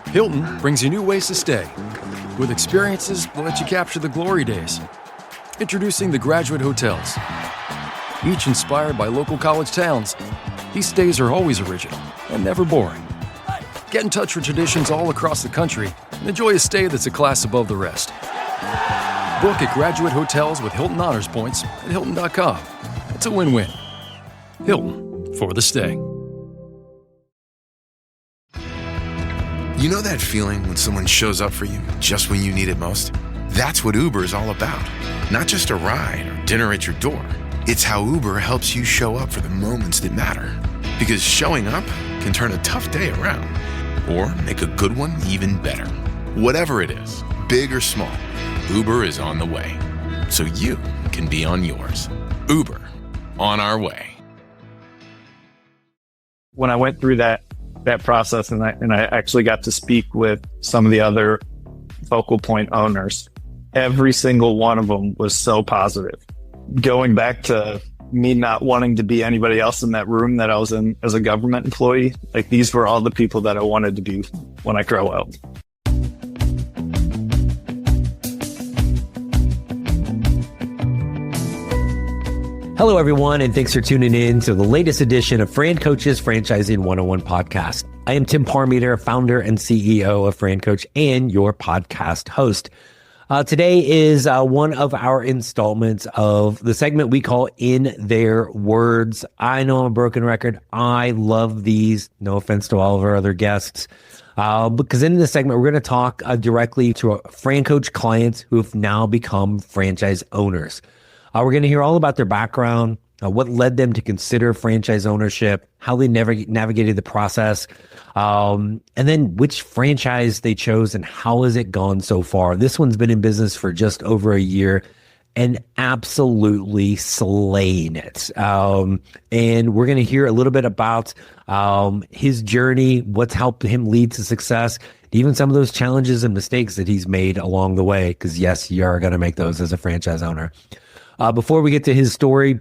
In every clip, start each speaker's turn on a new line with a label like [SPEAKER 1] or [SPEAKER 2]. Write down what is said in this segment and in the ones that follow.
[SPEAKER 1] Hilton brings you new ways to stay, with experiences that let you capture the glory days. Introducing the Graduate Hotels. Each inspired by local college towns, these stays are always original and never boring. Get in touch with traditions all across the country and enjoy a stay that's a class above the rest. Book at Graduate Hotels with Hilton Honors Points at Hilton.com. It's a win-win. Hilton, for the stay.
[SPEAKER 2] You know that feeling when someone shows up for you just when you need it most? That's what Uber is all about. Not just a ride or dinner at your door. It's how Uber helps you show up for the moments that matter. Because showing up can turn a tough day around or make a good one even better. Whatever it is, big or small, Uber is on the way. So you can be on yours. Uber, on our way.
[SPEAKER 3] When I went through that process and I actually got to speak with some of the other focal point owners, every single one of them was so positive. Going back to me not wanting to be anybody else in that room that I was in as a government employee, like these were all the people that I wanted to be when I grow up.
[SPEAKER 4] Hello, everyone, and thanks for tuning in to the latest edition of FranCoach's Franchising 101 podcast. I am Tim Parmeter, founder and CEO of FranCoach and your podcast host. Today is one of our installments of the segment we call In Their Words. I know I'm a broken record. I love these. No offense to all of our other guests. Because in this segment, we're going to talk directly to FranCoach clients who have now become franchise owners. We're going to hear all about their background, what led them to consider franchise ownership, how they navigated the process, and then which franchise they chose and how has it gone so far. This one's been in business for just over a year and absolutely slaying it. And we're going to hear a little bit about his journey, what's helped him lead to success, even some of those challenges and mistakes that he's made along the way, because yes, you are going to make those as a franchise owner. Before we get to his story,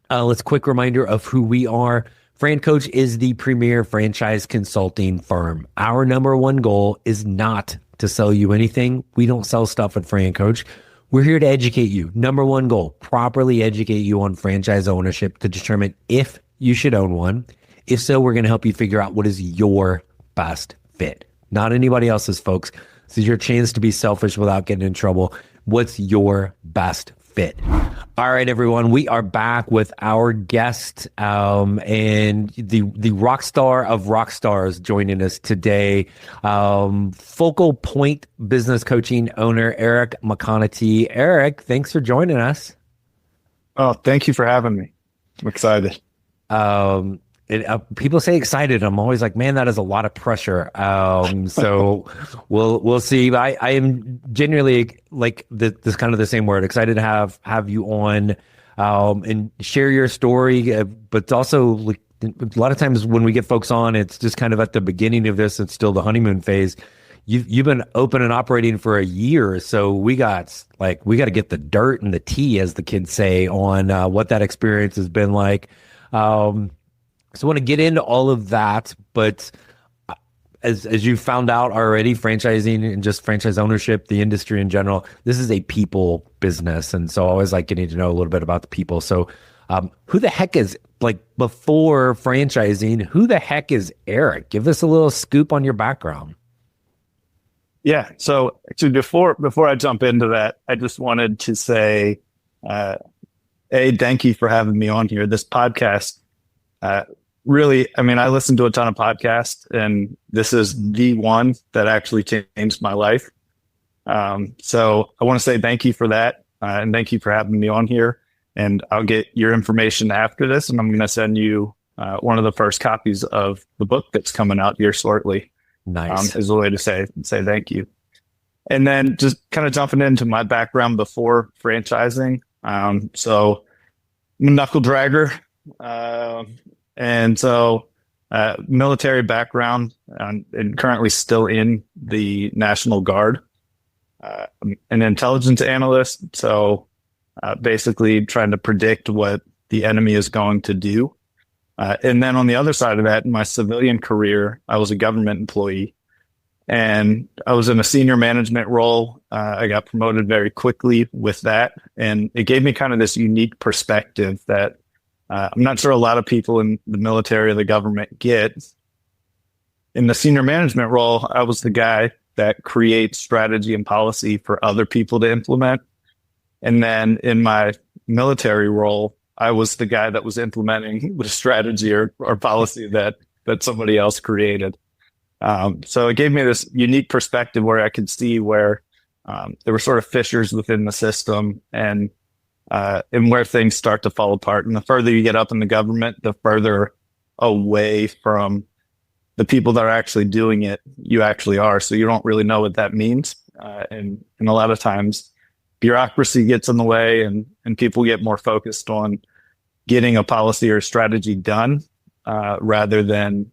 [SPEAKER 4] let's quick reminder of who we are. FranCoach is the premier franchise consulting firm. Our number one goal is not to sell you anything. We don't sell stuff at FranCoach. We're here to educate you. Number one goal, properly educate you on franchise ownership to determine if you should own one. If so, we're going to help you figure out what is your best fit. Not anybody else's, folks. This is your chance to be selfish without getting in trouble. What's your best fit? All right, everyone, we are back with our guest and the rock star of rock stars joining us today, Focal Point Business Coaching owner, Eric McConaty. Eric, thanks for joining us.
[SPEAKER 3] Oh, thank you for having me. I'm excited.
[SPEAKER 4] People say excited. I'm always like, man, that is a lot of pressure. So we'll see. I am genuinely like this kind of the same word. Excited to have you on and share your story. But also, like, a lot of times when we get folks on, it's just kind of at the beginning of this. It's still the honeymoon phase. You've been open and operating for a year, so we got to get the dirt and the tea, as the kids say, on what that experience has been like. So I want to get into all of that, but as you found out already, franchising and just franchise ownership, the industry in general, this is a people business. And so I always like getting to know a little bit about the people. So who the heck is, like, before franchising, who the heck is Eric? Give us a little scoop on your background.
[SPEAKER 3] Yeah. So actually, before I jump into that, I just wanted to say, thank you for having me on here. This podcast, really, I mean, I listen to a ton of podcasts, and this is the one that actually changed my life. So I want to say thank you for that. And thank you for having me on here. And I'll get your information after this, and I'm going to send you one of the first copies of the book that's coming out here shortly.
[SPEAKER 4] Nice.
[SPEAKER 3] As a way to say thank you. And then just kind of jumping into my background before franchising. So I'm a knuckle dragger. And so military background, and currently still in the National Guard. I'm an intelligence analyst. So basically trying to predict what the enemy is going to do. And then on the other side of that, in my civilian career, I was a government employee, and I was in a senior management role. I got promoted very quickly with that, and it gave me kind of this unique perspective that I'm not sure a lot of people in the military or the government get. In the senior management role, I was the guy that creates strategy and policy for other people to implement. And then in my military role, I was the guy that was implementing the strategy or policy that somebody else created. So it gave me this unique perspective where I could see where there were sort of fissures within the system and where things start to fall apart. And the further you get up in the government, the further away from the people that are actually doing it you actually are. So you don't really know what that means. And a lot of times bureaucracy gets in the way and people get more focused on getting a policy or strategy done rather than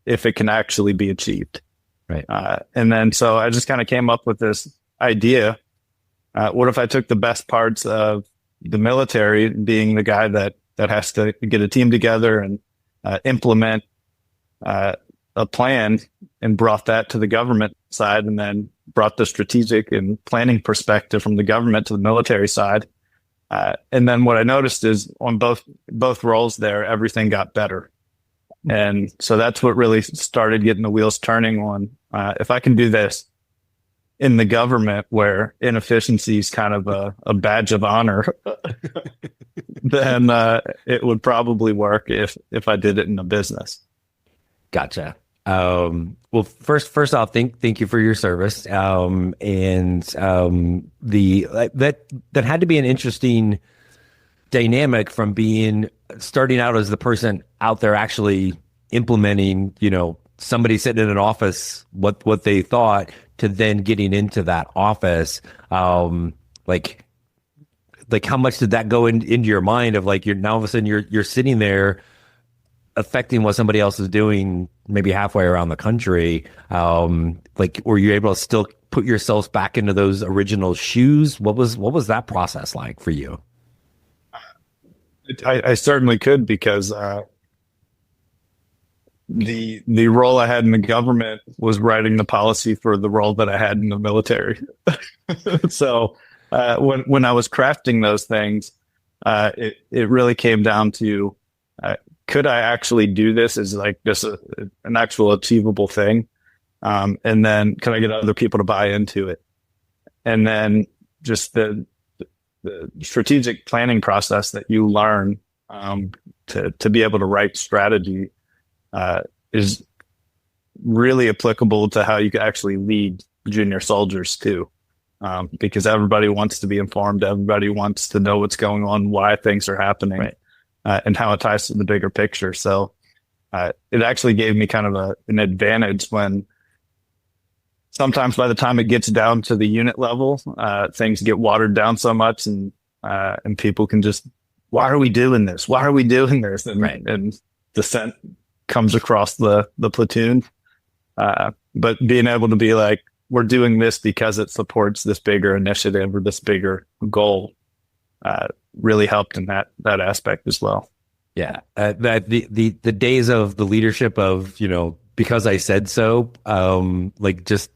[SPEAKER 3] if it can actually be achieved.
[SPEAKER 4] Right.
[SPEAKER 3] And then so I just kind of came up with this idea. What if I took the best parts of the military, being the guy that has to get a team together and implement a plan, and brought that to the government side, and then brought the strategic and planning perspective from the government to the military side. And then what I noticed is on both roles there, everything got better. And so that's what really started getting the wheels turning on. If I can do this in the government where inefficiency is kind of a badge of honor, then it would probably work if I did it in a business.
[SPEAKER 4] Gotcha. Well, first off, thank you for your service. And that had to be an interesting dynamic from starting out as the person out there actually implementing, somebody sitting in an office, what they thought, to then getting into that office. Like how much did that go into your mind of like, you're now all of a sudden you're sitting there affecting what somebody else is doing maybe halfway around the country. Were you able to still put yourselves back into those original shoes? What was that process like for you?
[SPEAKER 3] I certainly could, because the role I had in the government was writing the policy for the role that I had in the military. So when I was crafting those things, it really came down to could I actually do this as like just an actual achievable thing, and then can I get other people to buy into it, and then just the strategic planning process that you learn to be able to write strategy is really applicable to how you can actually lead junior soldiers too, because everybody wants to be informed, everybody wants to know what's going on, why things are happening, right, and how it ties to the bigger picture. So it actually gave me kind of an advantage when sometimes by the time it gets down to the unit level, things get watered down so much, and people can just, why are we doing this? Why are we doing this? And, right, and dissent comes across the platoon. But being able to be like, we're doing this because it supports this bigger initiative or this bigger goal, really helped in that aspect as well.
[SPEAKER 4] Yeah. The days of the leadership of, because I said so, just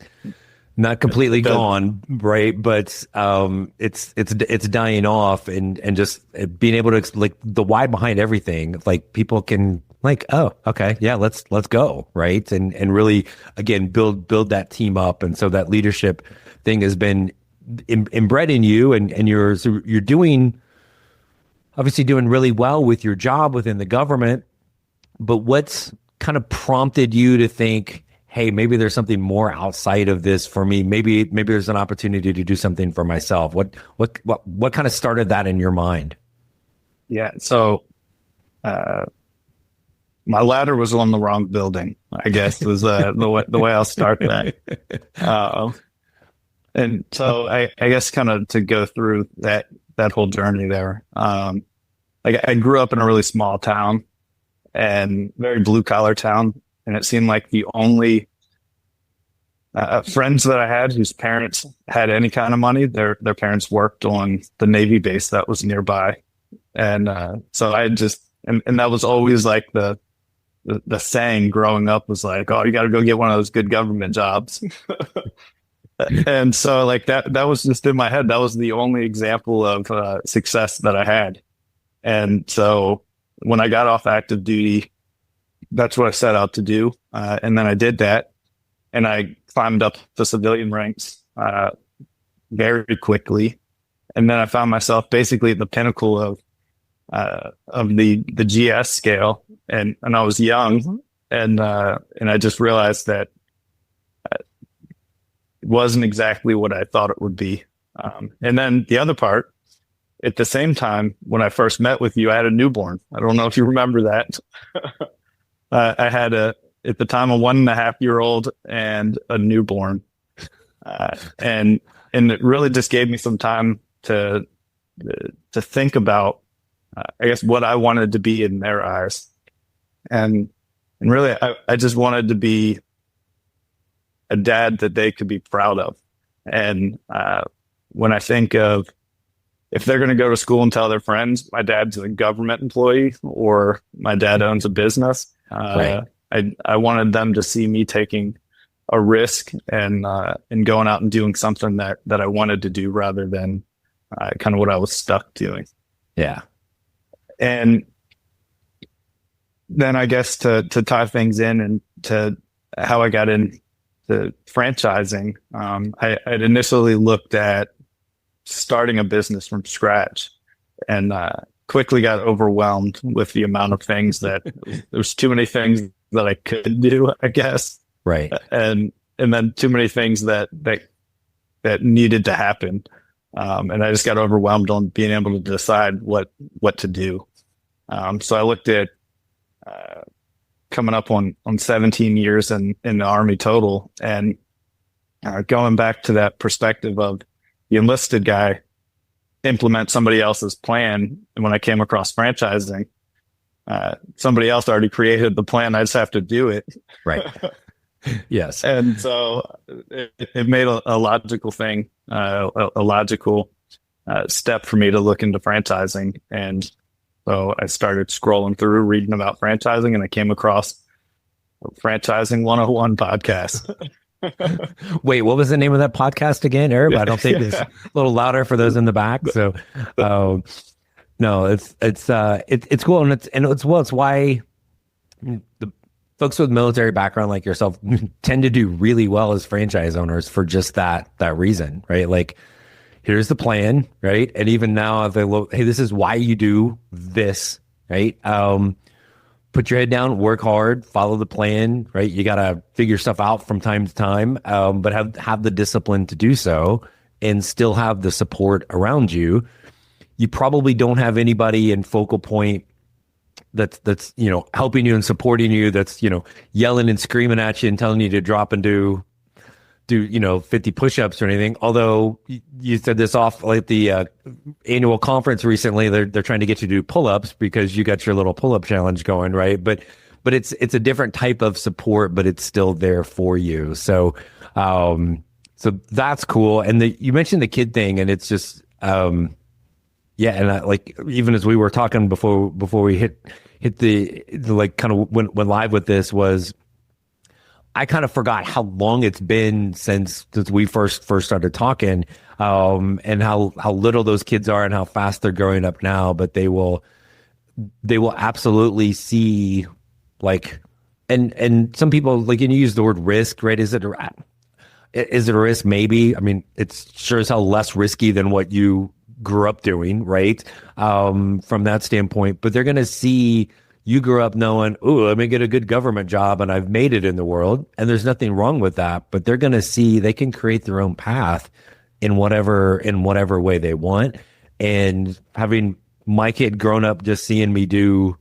[SPEAKER 4] not completely gone, right? But it's dying off, and just being able to the why behind everything. Like people can oh, okay, yeah, let's go, right? And really again build that team up, and so that leadership thing has been inbred in you, and you're obviously doing really well with your job within the government. But what's kind of prompted you to think, hey, maybe there's something more outside of this for me. Maybe there's an opportunity to do something for myself. What kind of started that in your mind?
[SPEAKER 3] Yeah. So, my ladder was on the wrong building, I guess, was the way I'll start that. And so I guess kind of to go through that whole journey there. I grew up in a really small town, and very blue collar town. And it seemed like the only friends that I had whose parents had any kind of money, their parents worked on the Navy base that was nearby. And so I just And that was always like the saying growing up was like, oh, you got to go get one of those good government jobs. And so like that was just in my head. That was the only example of success that I had. And so when I got off active duty, that's what I set out to do. And then I did that, and I climbed up the civilian ranks very quickly. And then I found myself basically at the pinnacle of the GS scale, and I was young, and I just realized that it wasn't exactly what I thought it would be. And then the other part, at the same time, when I first met with you, I had a newborn. I don't know if you remember that. I had at the time, a 1.5-year-old and a newborn, and it really just gave me some time to think about, I guess, what I wanted to be in their eyes. And really, I just wanted to be a dad that they could be proud of. And when I think of, if they're going to go to school and tell their friends, my dad's a government employee or my dad owns a business,
[SPEAKER 4] Right.
[SPEAKER 3] I wanted them to see me taking a risk and going out and doing something that I wanted to do rather than kind of what I was stuck doing.
[SPEAKER 4] Yeah.
[SPEAKER 3] And then I guess to tie things in and to how I got into franchising, I'd initially looked at starting a business from scratch, and quickly got overwhelmed with the amount of things that there's too many things that I could do, I guess.
[SPEAKER 4] Right.
[SPEAKER 3] And then too many things that needed to happen. And I just got overwhelmed on being able to decide what to do. So I looked at coming up on 17 years in the Army total, and going back to that perspective of the enlisted guy implement somebody else's plan. And when I came across franchising, somebody else already created the plan. I just have to do it.
[SPEAKER 4] Right. Yes.
[SPEAKER 3] And so it made a logical thing, a logical step for me to look into franchising. And so I started scrolling through, reading about franchising, and I came across Franchising 101 podcast.
[SPEAKER 4] Wait, what was the name of that podcast again, Eric? I don't think it's a little louder for those in the back. So, no, it's cool, and it's why the folks with military background like yourself tend to do really well as franchise owners for just that reason, right? Like, here's the plan, right? And even now, they look, hey, this is why you do this, right? Put your head down, work hard, follow the plan, right? You got to figure stuff out from time to time, but have the discipline to do so and still have the support around you. You probably don't have anybody in focal point that's helping you and supporting you, that's yelling and screaming at you and telling you to drop and do 50 push-ups or anything. Although you said this off like the annual conference recently, they're trying to get you to do pull-ups because you got your little pull-up challenge going, right? But it's a different type of support, but it's still there for you. So that's cool. And you mentioned the kid thing, and it's just yeah. And like, even as we were talking before we hit the like kind of went live with this, was I kind of forgot how long it's been since we first started talking, and how little those kids are and how fast they're growing up now. But they will absolutely see, like, and some people, like, and you use the word risk, right? Is it a risk? Maybe. I mean, it's sure as hell less risky than what you grew up doing, right? From that standpoint, but they're going to see you grew up knowing, ooh, let me get a good government job and I've made it in the world. And there's nothing wrong with that, but they're going to see they can create their own path in whatever way they want. And having my kid grown up just seeing me do,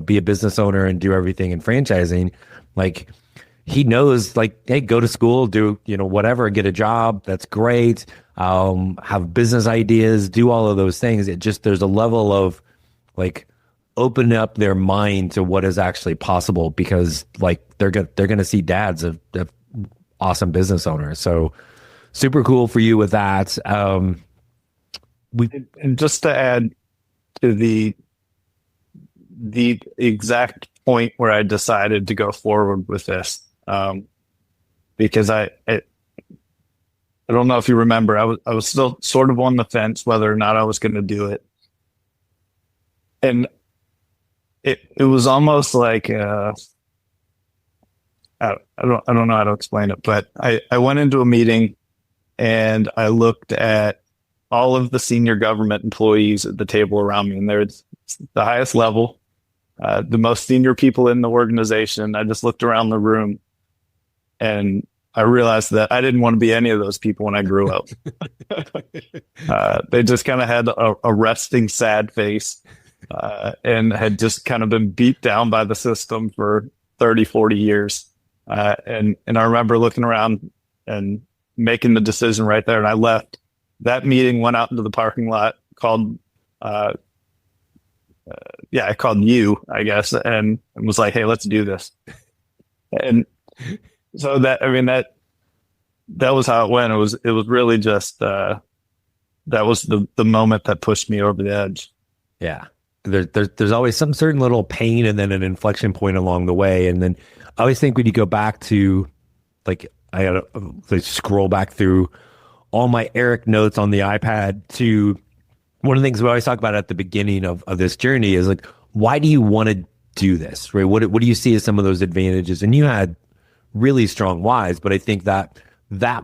[SPEAKER 4] be a business owner and do everything in franchising, like, he knows, like, hey, go to school, do, whatever, get a job. That's great. Have business ideas, do all of those things. It just, there's a level of, like, open up their mind to what is actually possible, because, like, they're going to see dads of awesome business owners. So super cool for you with that. And
[SPEAKER 3] just to add to the exact point where I decided to go forward with this. Because I don't know if you remember, I was still sort of on the fence whether or not I was going to do it. And it was almost like, I don't know how to explain it, but I went into a meeting and I looked at all of the senior government employees at the table around me, and they're the highest level, the most senior people in the organization. I just looked around the room and I realized that I didn't want to be any of those people when I grew up. They just kind of had a resting, sad face, and had just kind of been beat down by the system for 30, 40 years. And I remember looking around and making the decision right there. And I left that meeting, went out into the parking lot, called, I called you, I guess, and was like, hey, let's do this. And so that was how it went. It was really just, that was the moment that pushed me over the edge.
[SPEAKER 4] Yeah. There's always some certain little pain and then an inflection point along the way. And then I always think when you go back to, like, I gotta scroll back through all my Eric notes on the iPad to one of the things we always talk about at the beginning of this journey is like, why do you want to do this, right? What do you see as some of those advantages? And you had really strong whys, but I think that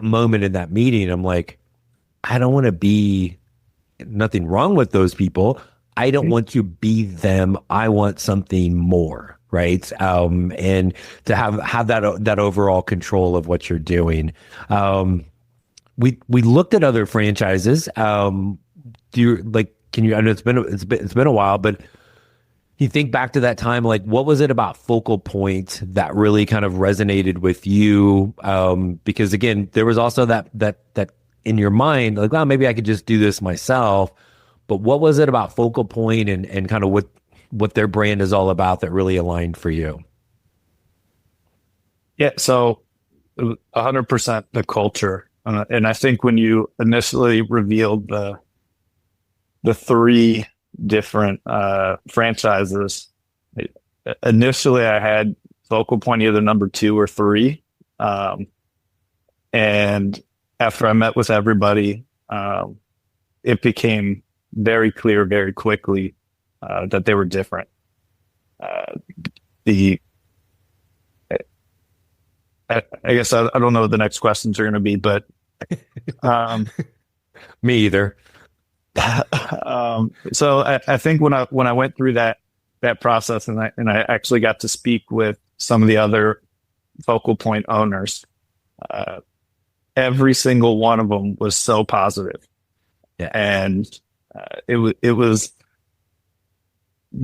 [SPEAKER 4] moment in that meeting, I'm like, I don't want to be, nothing wrong with those people. I don't want to be them. I want something more, right? And to have that overall control of what you're doing. We looked at other franchises. Can you? I know it's been a while, but you think back to that time, like what was it about Focal Point that really kind of resonated with you? Because again, there was also that in your mind, like, well, maybe I could just do this myself. But what was it about Focal Point and kind of what their brand is all about that really aligned for you?
[SPEAKER 3] Yeah, so 100% the culture. And I think when you initially revealed the three different franchises, initially I had Focal Point either number 2 or 3. And after I met with everybody, it became very clear very quickly that they were different. I guess I don't know what the next questions are going to be, but
[SPEAKER 4] me either.
[SPEAKER 3] So I think when I went through that process and I actually got to speak with some of the other Focal Point owners, every single one of them was so positive.
[SPEAKER 4] Yeah.
[SPEAKER 3] And it was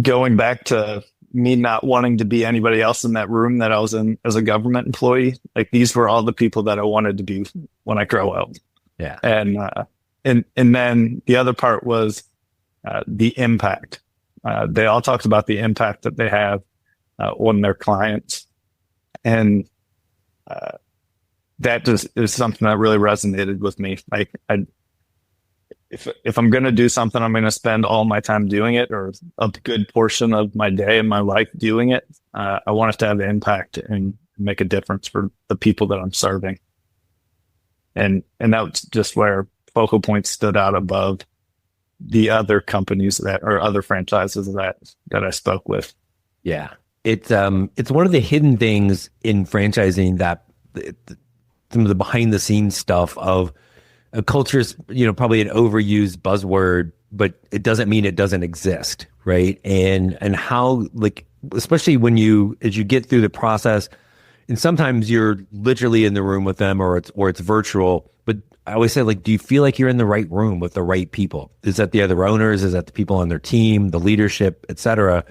[SPEAKER 3] going back to me not wanting to be anybody else in that room that I was in as a government employee. Like these were all the people that I wanted to be when I grow up.
[SPEAKER 4] Yeah.
[SPEAKER 3] And then the other part was the impact. They all talked about the impact that they have on their clients. And that just is something that really resonated with me. Like if I'm going to do something, I'm going to spend all my time doing it, or a good portion of my day and my life doing it. I want it to have an impact and make a difference for the people that I'm serving. And that was just where Focal Point stood out above the other companies or other franchises that I spoke with.
[SPEAKER 4] Yeah. It's one of the hidden things in franchising that some of the behind the scenes stuff of a culture is, probably an overused buzzword, but it doesn't mean it doesn't exist. Right. And how, like, especially as you get through the process, and sometimes you're literally in the room with them or it's virtual, but I always say, like, do you feel like you're in the right room with the right people? Is that the other owners? Is that the people on their team, the leadership, et cetera?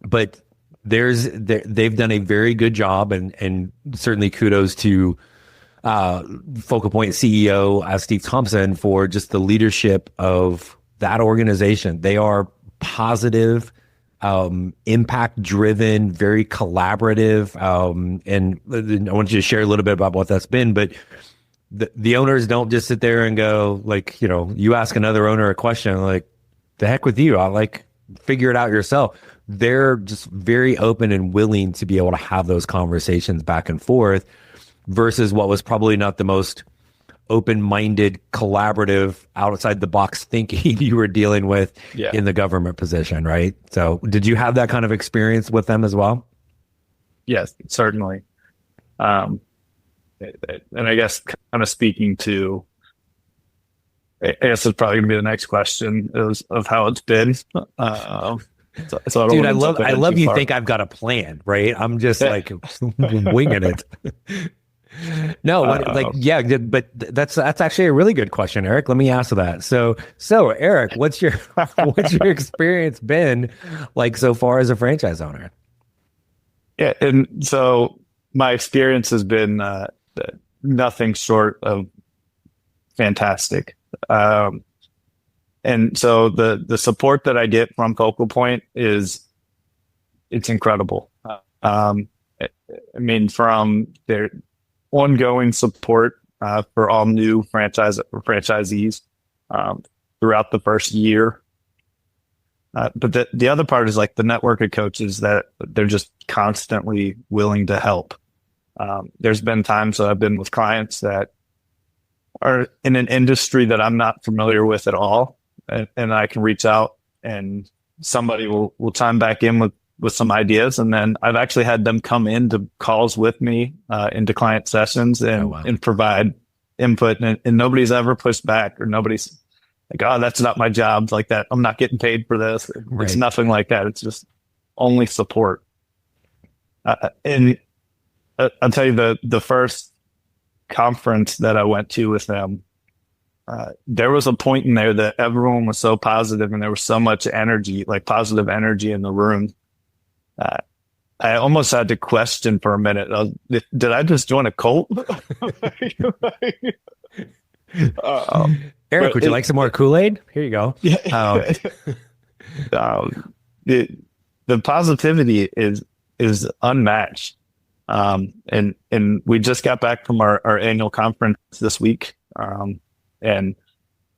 [SPEAKER 4] But they've done a very good job, and certainly kudos to Focal Point CEO Steve Thompson for just the leadership of that organization. They are positive, impact driven, very collaborative. And I want you to share a little bit about what that's been, but the owners don't just sit there and go, like, you ask another owner a question, like, the heck with you, I'll figure it out yourself. they're just very open and willing to be able to have those conversations back and forth versus what was probably not the most open-minded, collaborative, outside-the-box thinking you were dealing with in the government position, right? So did you have that kind of experience with them as well?
[SPEAKER 3] Yes, certainly. And I guess kind of speaking to, I guess it's probably going to be the next question is of how it's been. So
[SPEAKER 4] Dude, I love you think I've got a plan, right? I'm just like winging it. No, but that's actually a really good question, Eric. Let me ask that. So Eric, what's your experience been like so far as a franchise owner?
[SPEAKER 3] Yeah, and so my experience has been nothing short of fantastic. And so the support that I get from Focal Point it's incredible. I mean, from their ongoing support for all new franchisees throughout the first year. But the other part is like the network of coaches that they're just constantly willing to help. There's been times that I've been with clients that are in an industry that I'm not familiar with at all. And I can reach out and somebody will chime back in with some ideas. And then I've actually had them come into calls with me into client sessions and provide input. And nobody's ever pushed back, or nobody's like, oh, that's not my job, like that. I'm not getting paid for this.
[SPEAKER 4] Right.
[SPEAKER 3] It's nothing like that. It's just only support. And I'll tell you the first conference that I went to with them, there was a point in there that everyone was so positive and there was so much energy, like positive energy in the room. I almost had to question for a minute. Did I just join a cult?
[SPEAKER 4] Eric, would you like some more Kool-Aid? Here you go.
[SPEAKER 3] Yeah. The positivity is unmatched. And we just got back from our annual conference this week. And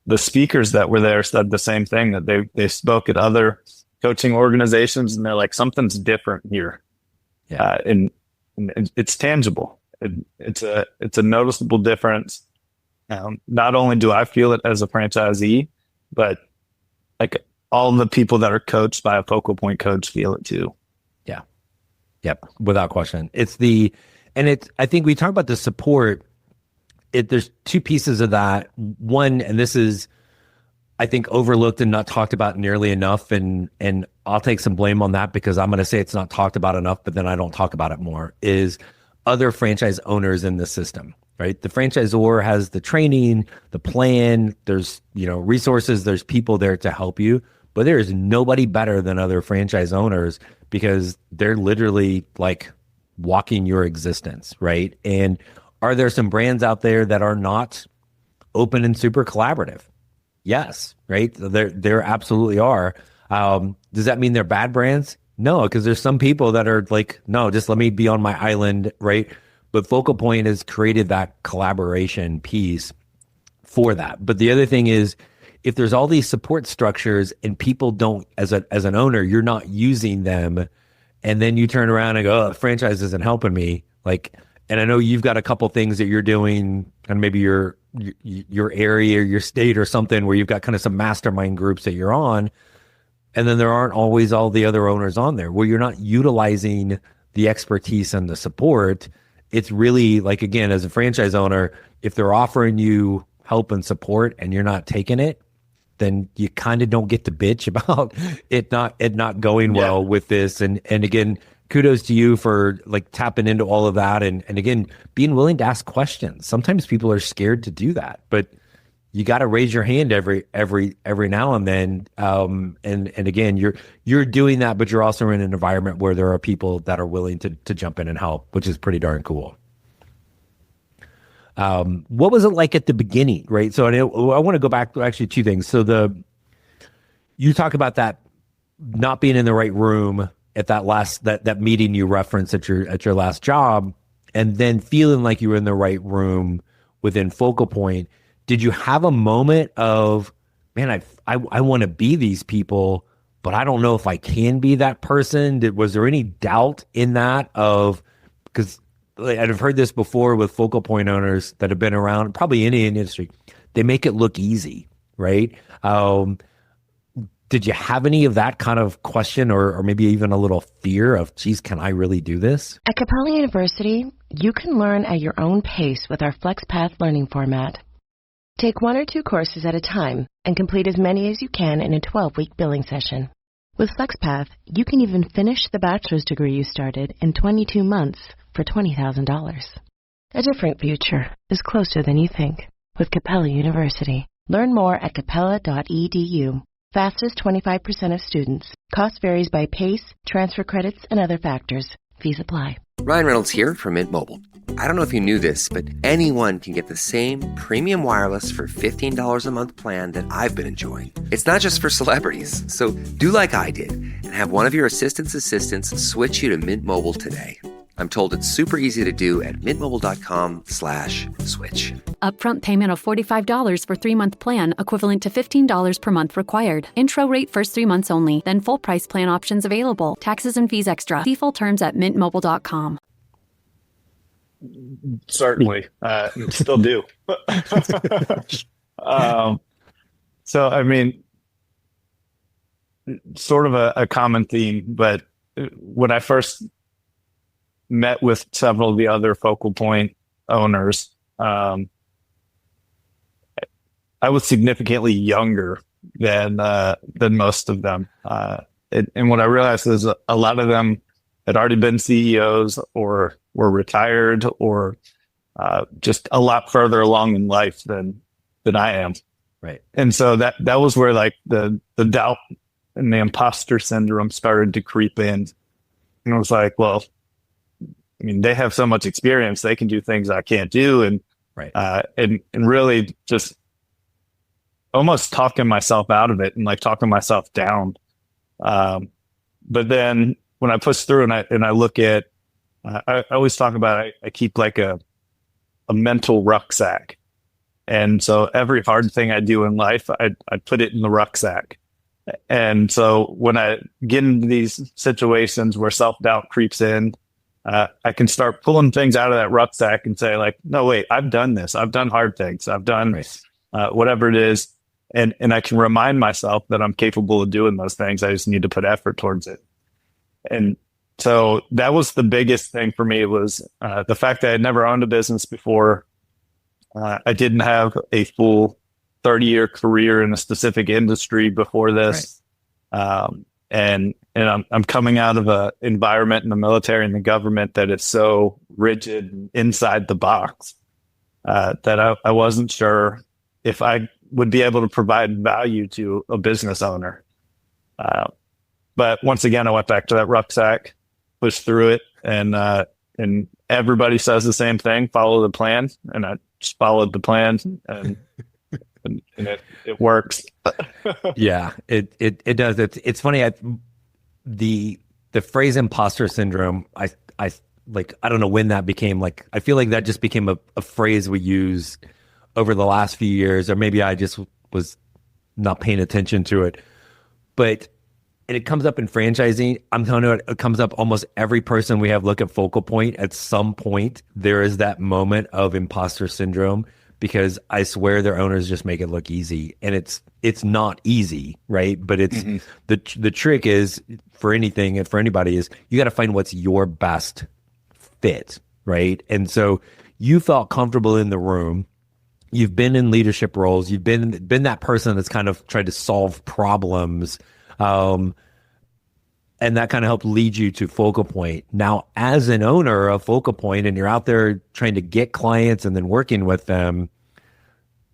[SPEAKER 3] the speakers that were there said the same thing, that they spoke at other coaching organizations and they're like, something's different here. Yeah. And it's tangible. It's a noticeable difference. Not only do I feel it as a franchisee, but like all the people that are coached by a Focal Point coach feel it too.
[SPEAKER 4] Yeah. Yep. Without question. I think we talk about the support. There's two pieces of that. One, and this is, I think, overlooked and not talked about nearly enough. And I'll take some blame on that because I'm going to say it's not talked about enough, but then I don't talk about it more, is other franchise owners in the system, right? The franchisor has the training, the plan, there's, resources, there's people there to help you, but there is nobody better than other franchise owners because they're literally like walking your existence, right? And are there some brands out there that are not open and super collaborative? Yes, right? There absolutely are. Does that mean they're bad brands? No, because there's some people that are like, no, just let me be on my island, right? But Focal Point has created that collaboration piece for that. But the other thing is, if there's all these support structures and people don't, as an owner, you're not using them, and then you turn around and go, oh, the franchise isn't helping me. Like, and I know you've got a couple things that you're doing, and maybe your area, your state or something, where you've got kind of some mastermind groups that you're on, and then there aren't always all the other owners on there where you're not utilizing the expertise and the support. It's really like, again, as a franchise owner, if they're offering you help and support and you're not taking it, then you kind of don't get to bitch about it not going well with this. And again, kudos to you for like tapping into all of that. And again, being willing to ask questions. Sometimes people are scared to do that, but you got to raise your hand every now and then. And again, you're doing that, but you're also in an environment where there are people that are willing to jump in and help, which is pretty darn cool. What was it like at the beginning, right? So I want to go back to actually two things. So you talk about that not being in the right room at that meeting you referenced at your last job, and then feeling like you were in the right room within Focal Point. Did you have a moment of, man, I want to be these people, but I don't know if I can be that person. Was there any doubt in that because I've heard this before with focal point owners that have been around, probably any industry, they make it look easy, right? Did you have any of that kind of question or maybe even a little fear of, geez, can I really do this?
[SPEAKER 5] At Capella University, you can learn at your own pace with our FlexPath learning format. Take 1 or 2 courses at a time and complete as many as you can in a 12-week billing session. With FlexPath, you can even finish the bachelor's degree you started in 22 months for $20,000. A different future is closer than you think with Capella University. Learn more at capella.edu. Fastest 25% of students. Cost varies by pace, transfer credits, and other factors. Fees apply.
[SPEAKER 6] Ryan Reynolds here from Mint Mobile. I don't know if you knew this, but anyone can get the same premium wireless for $15 a month plan that I've been enjoying. It's not just for celebrities. So do like I did and have one of your assistant's assistants switch you to Mint Mobile today. I'm told it's super easy to do at mintmobile.com/switch.
[SPEAKER 7] Upfront payment of $45 for 3-month plan, equivalent to $15 per month required. Intro rate first 3 months only, then full price plan options available. Taxes and fees extra. See full terms at mintmobile.com.
[SPEAKER 3] Certainly, still do. So, I mean, sort of a common theme, but when I first met with several of the other focal point owners, I was significantly younger than most of them. And what I realized is a lot of them had already been CEOs or were retired or just a lot further along in life than I am.
[SPEAKER 4] Right.
[SPEAKER 3] And so that was where like the doubt and the imposter syndrome started to creep in. And I was like, well, I mean, they have so much experience, they can do things I can't do. And,
[SPEAKER 4] right.
[SPEAKER 3] And really just almost talking myself out of it and like talking myself down. But then when I push through and I look at, I always talk about, I keep like a mental rucksack. And so every hard thing I do in life, I put it in the rucksack. And so when I get into these situations where self-doubt creeps in, I can start pulling things out of that rucksack and say like, no, wait, I've done this. I've done hard things. I've done whatever it is. And I can remind myself that I'm capable of doing those things. I just need to put effort towards it. And so that was the biggest thing for me was the fact that I had never owned a business before. I didn't have a full 30-year career in a specific industry before this. Right. And I'm coming out of an environment in the military and the government that is so rigid and inside the box that I wasn't sure if I would be able to provide value to a business owner. But once again, I went back to that rucksack, pushed through it, and everybody says the same thing: follow the plan. And I just followed the plan, and it works.
[SPEAKER 4] Yeah, it does. It's funny. The phrase imposter syndrome, I don't know when that became like, I feel like that just became a phrase we used over the last few years, or maybe I just was not paying attention to it. But and it comes up in franchising. I'm telling you, it comes up almost every person we have look at focal point. At some point, there is that moment of imposter syndrome, because I swear their owners just make it look easy, and it's not easy, right? But it's the trick is for anything and for anybody is you got to find what's your best fit, right? And so you felt comfortable in the room. You've been in leadership roles. You've been that person that's kind of tried to solve problems, and that kind of helped lead you to Focal Point. Now, as an owner of Focal Point, and you're out there trying to get clients and then working with them,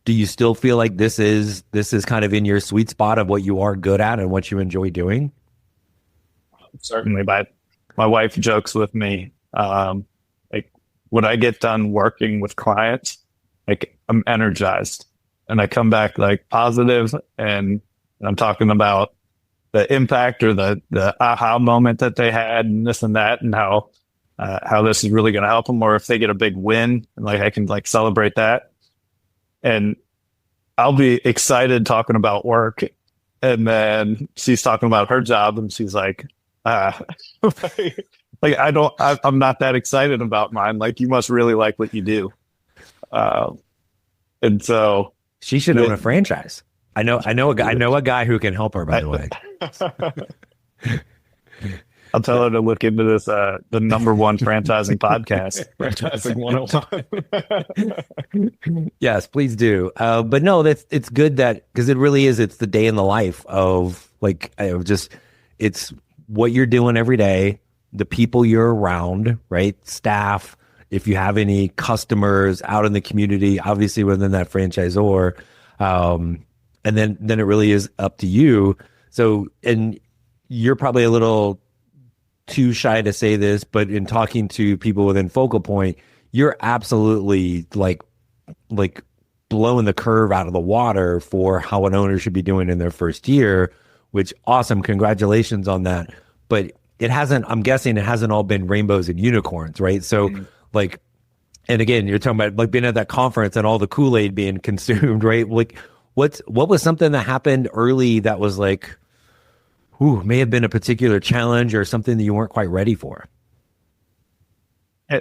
[SPEAKER 4] do you still feel like this is kind of in your sweet spot of what you are good at and what you enjoy doing?
[SPEAKER 3] Certainly. My wife jokes with me, like when I get done working with clients, like I'm energized and I come back like positive, and I'm talking about the impact or the aha moment that they had and this and that, and how this is really going to help them, or if they get a big win, and like I can like celebrate that. And I'll be excited talking about work, And then she's talking about her job, and she's like, like I'm not that excited about mine. Like, you must really like what you do. And so
[SPEAKER 4] she should own a franchise. I know a guy who can help her, by the way.
[SPEAKER 3] I'll tell her to look into this, the number one franchising podcast, Franchising 101.
[SPEAKER 4] Yes, please do. But no, it's good that, because it really is, it's the day in the life of like, it's what you're doing every day, the people you're around, right? Staff, if you have any customers out in the community, obviously within that franchisor, and then it really is up to you. So, and you're probably a little too shy to say this, but in talking to people within Focal Point, you're absolutely like blowing the curve out of the water for how an owner should be doing in their first year, which awesome. Congratulations on that. But I'm guessing it hasn't all been rainbows and unicorns, right? So like, and again, you're talking about like being at that conference and all the Kool-Aid being consumed, right? Like what was something that happened early that was like, may have been a particular challenge or something that you weren't quite ready for?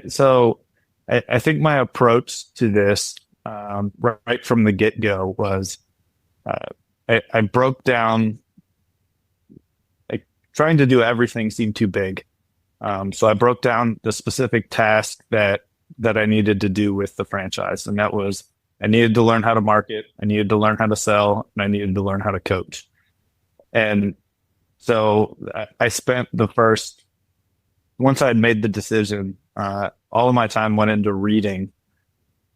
[SPEAKER 3] So I think my approach to this right from the get-go was I broke down, like, trying to do everything seemed too big. So I broke down the specific task that I needed to do with the franchise. And that was, I needed to learn how to market, I needed to learn how to sell, and I needed to learn how to coach. And so I spent once I had made the decision, all of my time went into reading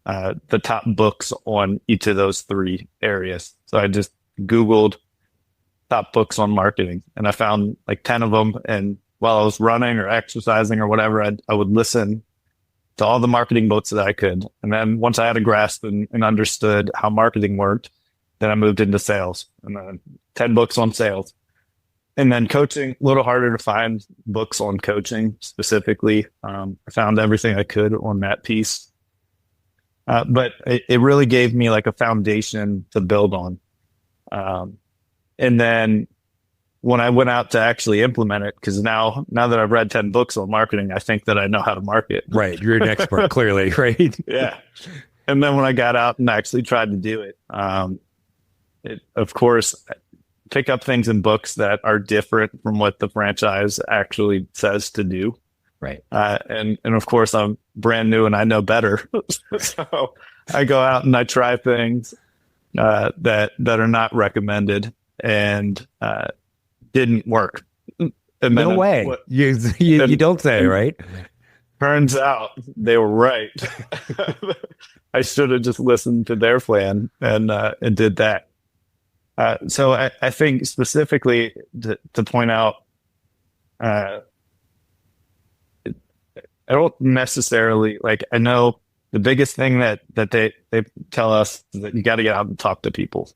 [SPEAKER 3] the top books on each of those three areas. So I just Googled top books on marketing, and I found like 10 of them. And while I was running or exercising or whatever, I would listen to all the marketing books that I could. And then once I had a grasp and understood how marketing worked, then I moved into sales, and then 10 books on sales. And then coaching, a little harder to find books on coaching specifically. I found everything I could on that piece. But it really gave me like a foundation to build on. And then when I went out to actually implement it, because now that I've read 10 books on marketing, I think that I know how to market.
[SPEAKER 4] Right. You're an expert, clearly, right?
[SPEAKER 3] Yeah. And then when I got out and actually tried to do it, of course, pick up things in books that are different from what the franchise actually says to do.
[SPEAKER 4] Right.
[SPEAKER 3] And of course, I'm brand new and I know better. So I go out and I try things that are not recommended and didn't work. And
[SPEAKER 4] no way. You don't say, right?
[SPEAKER 3] Turns out they were right. I should have just listened to their plan and did that. So I think specifically to point out, I don't necessarily, like, I know the biggest thing that they tell us is that you got to get out and talk to people.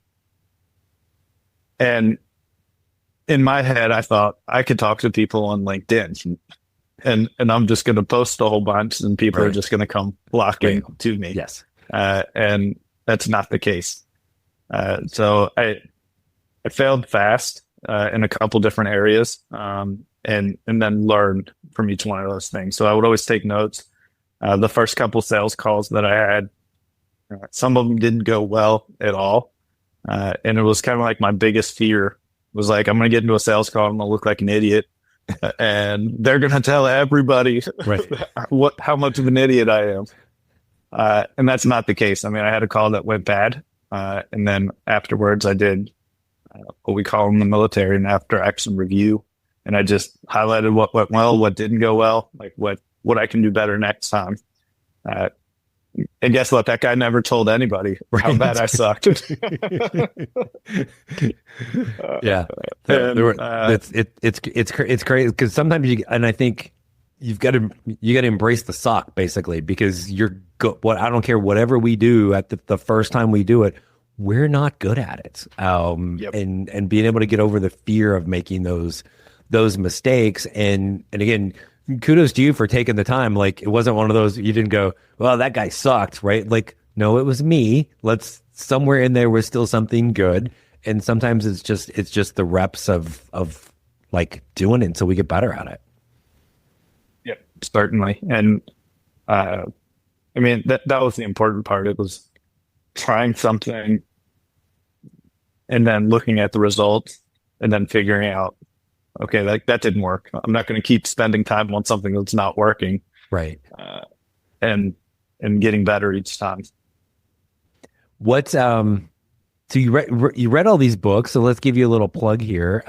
[SPEAKER 3] And in my head, I thought I could talk to people on LinkedIn and I'm just going to post a whole bunch and people are just going to come flocking to me.
[SPEAKER 4] Yes.
[SPEAKER 3] And that's not the case. So I failed fast in a couple different areas, and then learned from each one of those things. So I would always take notes. The first couple sales calls that I had, some of them didn't go well at all, and it was kind of like my biggest fear was like, I'm going to get into a sales call, I'm going to look like an idiot, and they're going to tell everybody how much of an idiot I am. And that's not the case. I mean, I had a call that went bad. And then afterwards I did what we call in the military an after action review. And I just highlighted what went well, what didn't go well, like what I can do better next time. And guess what? That guy never told anybody how bad I sucked.
[SPEAKER 4] Yeah. It's crazy because sometimes I think you got to embrace the suck basically, because I don't care whatever we do at the first time we do it, we're not good at it. And being able to get over the fear of making those mistakes. And again, kudos to you for taking the time. Like, it wasn't one of those, you didn't go, well, that guy sucked, right? Like, no, it was me. Somewhere in there was still something good. And sometimes it's just the reps of like doing it until we get better at it.
[SPEAKER 3] Yep, certainly. And I mean, that was the important part. It was trying something and then looking at the results and then figuring out, okay, that didn't work. I'm not going to keep spending time on something that's not working.
[SPEAKER 4] Right.
[SPEAKER 3] And getting better each time.
[SPEAKER 4] What so you read all these books, so let's give you a little plug here.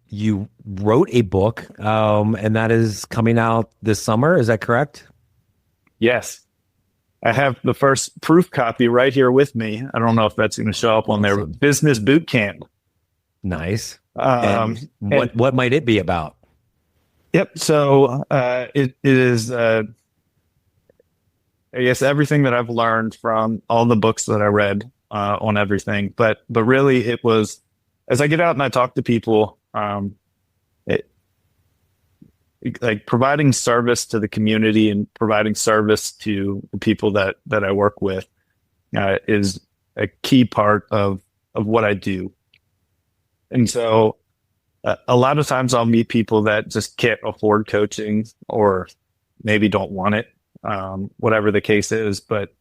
[SPEAKER 4] You wrote a book, and that is coming out this summer. Is that correct?
[SPEAKER 3] Yes. I have the first proof copy right here with me. I don't know if that's going to show up on there. Business Boot Camp.
[SPEAKER 4] Nice. What might it be about?
[SPEAKER 3] Yep. So it is, I guess, everything that I've learned from all the books that I read on everything. But really, it was, as I get out and I talk to people, like providing service to the community and providing service to the people that I work with is a key part of what I do. And so a lot of times I'll meet people that just can't afford coaching or maybe don't want it, whatever the case is, but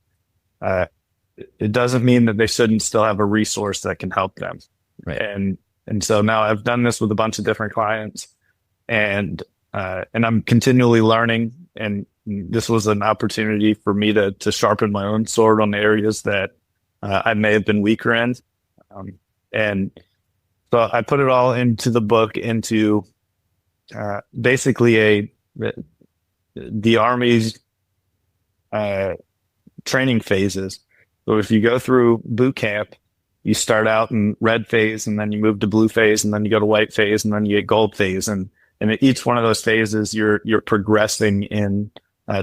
[SPEAKER 3] it doesn't mean that they shouldn't still have a resource that can help them.
[SPEAKER 4] Right.
[SPEAKER 3] And so now I've done this with a bunch of different clients, and I'm continually learning. And this was an opportunity for me to sharpen my own sword on the areas that I may have been weaker in. And so I put it all into the book, into basically the Army's training phases. So if you go through boot camp, you start out in red phase, and then you move to blue phase, and then you go to white phase, and then you get gold phase. And at each one of those phases, you're progressing in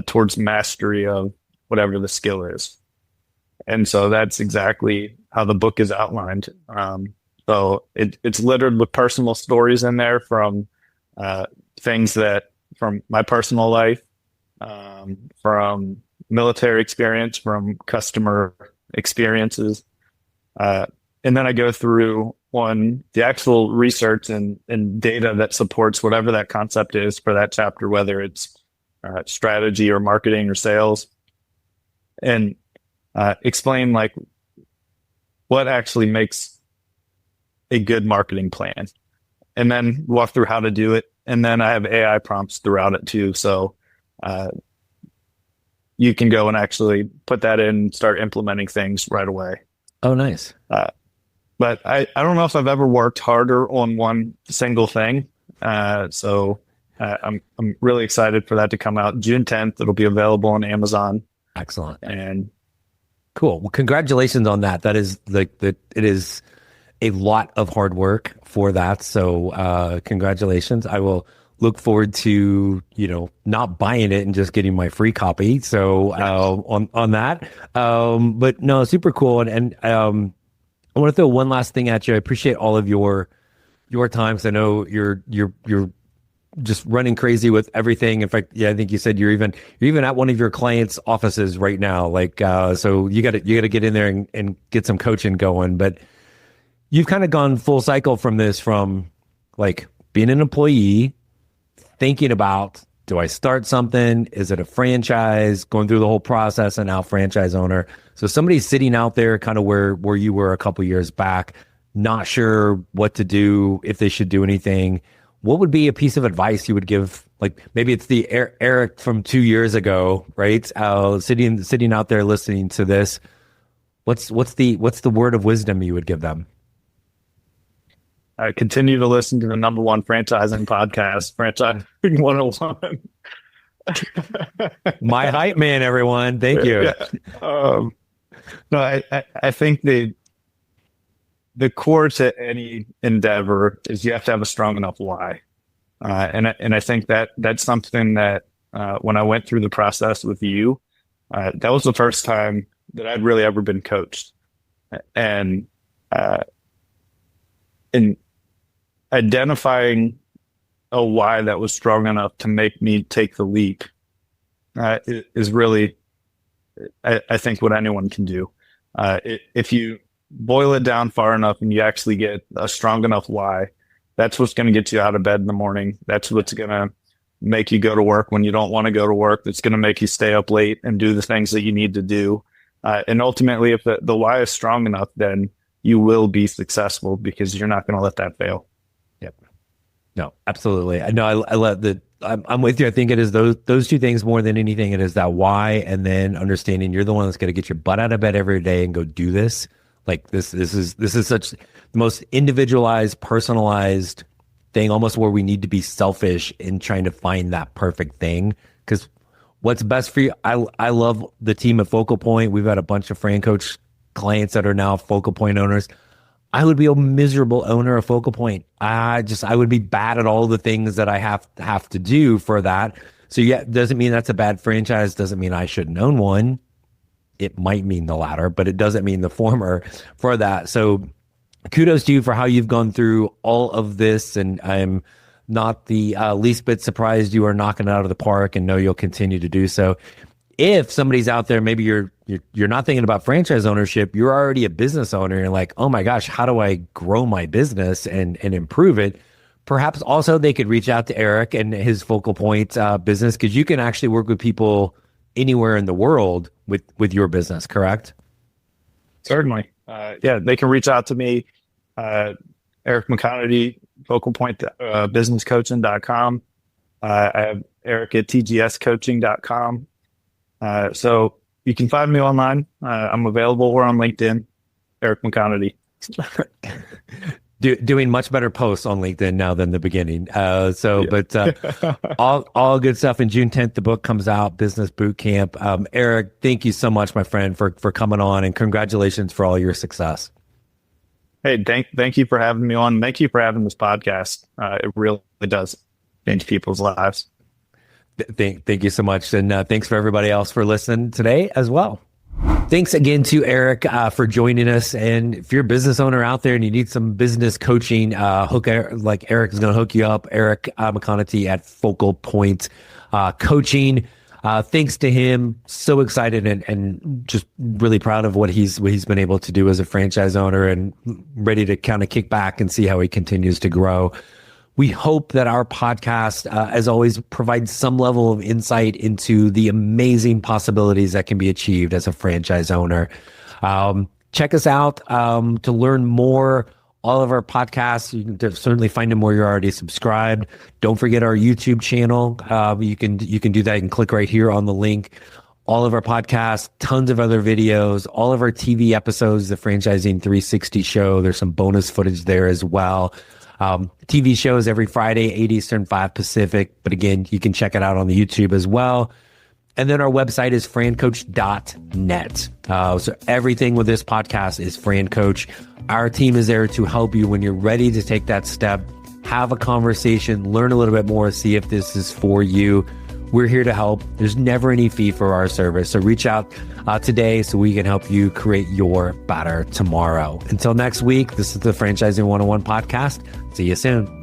[SPEAKER 3] towards mastery of whatever the skill is. And so that's exactly how the book is outlined. So it's littered with personal stories in there from things from my personal life, from military experience, from customer experiences. And then I go through the actual research and data that supports whatever that concept is for that chapter, whether it's strategy or marketing or sales, and explain like what actually makes a good marketing plan, and then walk through how to do it. And then I have AI prompts throughout it too. So you can go and actually put that in and start implementing things right away.
[SPEAKER 4] Oh, nice.
[SPEAKER 3] But I don't know if I've ever worked harder on one single thing. So I'm really excited for that to come out June 10th. It'll be available on Amazon.
[SPEAKER 4] Excellent.
[SPEAKER 3] And
[SPEAKER 4] cool. Well, congratulations on that. That is it is a lot of hard work for that. So congratulations. I will look forward to, not buying it and just getting my free copy. So on that. But no, super cool. And I want to throw one last thing at you. I appreciate all of your time, because I know you're just running crazy with everything. In fact, I think you said you're even at one of your clients' offices right now. Like, so you got to get in there and get some coaching going. But you've kind of gone full cycle from like being an employee, thinking about, do I start something? Is it a franchise? Going through the whole process, and now franchise owner. So somebody's sitting out there kind of where you were a couple years back, not sure what to do, if they should do anything. What would be a piece of advice you would give? Like maybe it's the Eric from 2 years ago, right? Sitting out there listening to this. What's the word of wisdom you would give them?
[SPEAKER 3] I continue to listen to the number one franchising podcast, Franchising 101.
[SPEAKER 4] My hype man, everyone. Thank you.
[SPEAKER 3] Yeah. No, I think the core to any endeavor is you have to have a strong enough why. And I think that's something that when I went through the process with you, that was the first time that I'd really ever been coached. And in identifying a why that was strong enough to make me take the leap is really, I think, what anyone can do. If you boil it down far enough and you actually get a strong enough why, that's what's going to get you out of bed in the morning. That's what's going to make you go to work when you don't want to go to work. That's going to make you stay up late and do the things that you need to do. And ultimately, if the why is strong enough, then you will be successful because you're not going to let that fail.
[SPEAKER 4] Yep. No, absolutely. I know. I let the. I'm with you. I think it is those two things more than anything. It is that why, and then understanding you're the one that's going to get your butt out of bed every day and go do this. Like this is such the most individualized, personalized thing, almost where we need to be selfish in trying to find that perfect thing. Because what's best for you? I love the team at Focal Point. We've had a bunch of FranCoach clients that are now Focal Point owners. I would be a miserable owner of Focal Point. I would be bad at all the things that I have to do for that. So yeah, doesn't mean that's a bad franchise. Doesn't mean I shouldn't own one. It might mean the latter, but it doesn't mean the former for that. So kudos to you for how you've gone through all of this. And I'm not the least bit surprised you are knocking it out of the park, and know you'll continue to do so. If somebody's out there, maybe you're not thinking about franchise ownership, you're already a business owner, and you're like, oh my gosh, how do I grow my business and improve it? Perhaps also they could reach out to Eric and his Focal Point business, because you can actually work with people anywhere in the world with your business, correct?
[SPEAKER 3] Certainly. Yeah, they can reach out to me, Eric McConaty, Focal Point businesscoaching.com. I have Eric at tgscoaching.com. So you can find me online. I'm available. We're on LinkedIn, Eric McConaty.
[SPEAKER 4] Doing much better posts on LinkedIn now than the beginning. But all good stuff. And June 10th, the book comes out, Business Boot Camp. Eric, thank you so much, my friend, for coming on, and congratulations for all your success.
[SPEAKER 3] Hey, thank you for having me on. Thank you for having this podcast. It really does change people's lives.
[SPEAKER 4] Thank you so much. And thanks for everybody else for listening today as well. Thanks again to Eric for joining us. And if you're a business owner out there and you need some business coaching, like Eric is going to hook you up. Eric McConaty at Focal Point Coaching. Thanks to him. So excited and just really proud of what he's been able to do as a franchise owner, and ready to kind of kick back and see how he continues to grow. We hope that our podcast, as always, provides some level of insight into the amazing possibilities that can be achieved as a franchise owner. Check us out to learn more. All of our podcasts, you can certainly find them where you're already subscribed. Don't forget our YouTube channel. You can do that. You can click right here on the link. All of our podcasts, tons of other videos, all of our TV episodes, the Franchising 360 show. There's some bonus footage there as well. TV shows every Friday, 8 Eastern, 5 Pacific. But again, you can check it out on the YouTube as well. And then our website is francoach.net. So everything with this podcast is FranCoach. Our team is there to help you when you're ready to take that step, have a conversation, learn a little bit more, see if this is for you. We're here to help. There's never any fee for our service. So reach out today so we can help you create your better tomorrow. Until next week, this is the Franchising 101 podcast. See you soon.